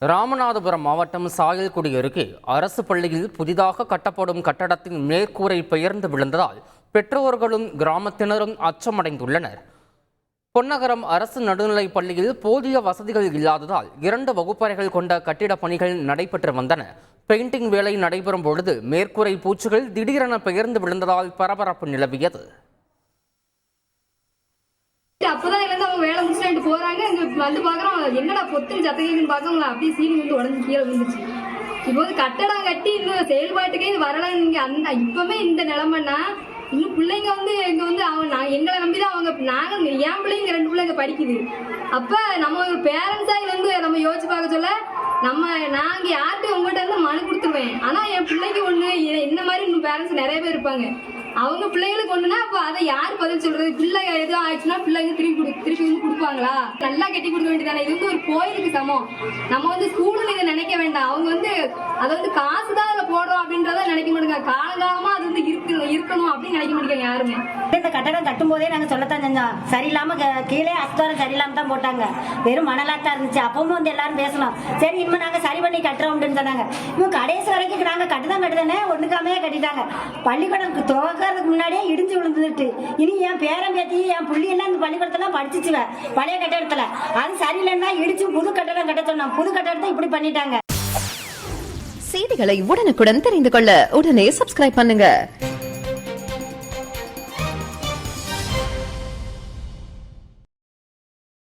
ராமநாதபுரம் மாவட்டம் சாயல்குடி அருகே அரசு பள்ளியில் புதிதாக கட்டப்படும் கட்டடத்தின் மேற்கூரை பெயர்ந்து விழுந்ததால் பெற்றோர்களும் கிராமத்தினரும் அச்சமடைந்துள்ளனர். பொன்னகரம் அரசு நடுநிலைப் பள்ளியில் போதிய வசதிகள் இல்லாததால் 2 வகுப்பறைகள் கொண்ட கட்டிடப் பணிகள் நடைபெற்று வந்தன. பெயிண்டிங் வேலை நடைபெறும் பொழுது மேற்கூரை பூச்சுகள் திடீரென பெயர்ந்து விழுந்ததால் பரபரப்பு நிலவியது. அப்பதான் இருந்து அவங்க வேலை முடிச்சுட்டு போறாங்க. இங்க வந்து பாக்குறோம், என்னடா பொத்து சத்தகைன்னு பாக்கவங்க அப்படியே சீனி வந்து உடஞ்சு கீழே விழுந்துச்சு. இப்போ வந்து கட்டடம் கட்டி இன்னும் செயல்பாட்டுக்கே வரல. நீங்க அந்த இப்பவுமே இந்த நிலைமைன்னா இன்னும் பிள்ளைங்க வந்து இங்க வந்து எங்களை நம்பிதான் அவங்க நாங்க என் பிள்ளைங்க 2 பிள்ளைங்க படிக்குது. அப்ப நம்ம ஒரு பேரண்ட்ஸா வந்து நம்ம யோசிச்சு பார்க்க சொல்ல நாங்க யார்கிட்ட உங்கள்கிட்ட இருந்து மனு கொடுத்துருவேன். ஆனா என் பிள்ளைக்கு ஒண்ணு இந்த மாதிரி இன்னும் பேரண்ட்ஸ் நிறைய பேர் இருப்பாங்க. அவங்க பிள்ளைகளுக்கு ஒண்ணுன்னா அப்ப அதை யார் பதில் சொல்றது? பிள்ளை எதுவும் ஆயிடுச்சுன்னா பிள்ளைங்க திருப்பி வந்து கொடுப்பாங்களா? நல்லா கட்டி கொடுக்க வேண்டியதானே. இது வந்து ஒரு கோயிலுக்கு சமம். நம்ம வந்து ஸ்கூல்னு இதை நினைக்க வேண்டாம். அவங்க வந்து அதை வந்து காசு தான் அதில் போடுறோம் அப்படின்றத நினைக்க மாட்டேங்க. காலங்காலமா அது வந்து இருக்கணும் அப்படின்னு நினைக்க மாட்டேங்க யாருமே. இந்த கட்டடம் கட்டும் போதே நாங்க சொல்லத்தான் செஞ்சோம். சரியில்லாம கீழே அஸ்தாரம் சரியில்லாம தான் போட்டாங்க. வெறும் மணலாத்தான் இருந்துச்சு. அப்பவும் வந்து எல்லாரும் பேசணும், சரி இனிமே நாங்க சரி பண்ணி கட்டுறோம் அப்படின்னு சொன்னாங்க. இவங்க கடைசி வரைக்கும் நாங்க கட்டுதானே ஒண்ணுக்காமையே கட்டிட்டாங்க. பள்ளிக்கூடம் துவக்கிறதுக்கு முன்னாடியே இடிஞ்சு விழுந்துட்டு இனி என் பேரன் பேத்தி என் புள்ளி எல்லாம் இந்த பள்ளிக்கூடத்தெல்லாம் படிச்சுச்சுவேன் பழைய கட்டடத்துல. அது சரியில்லைன்னா இடிச்சு புது கட்டடம் கட்ட சொன்னோம். புது கட்டடத்தை இப்படி பண்ணிட்டாங்க. செய்திகளை உடனுக்குடன் தெரிந்து கொள்ள உடனே சப்ஸ்கிரைப் பண்ணுங்க.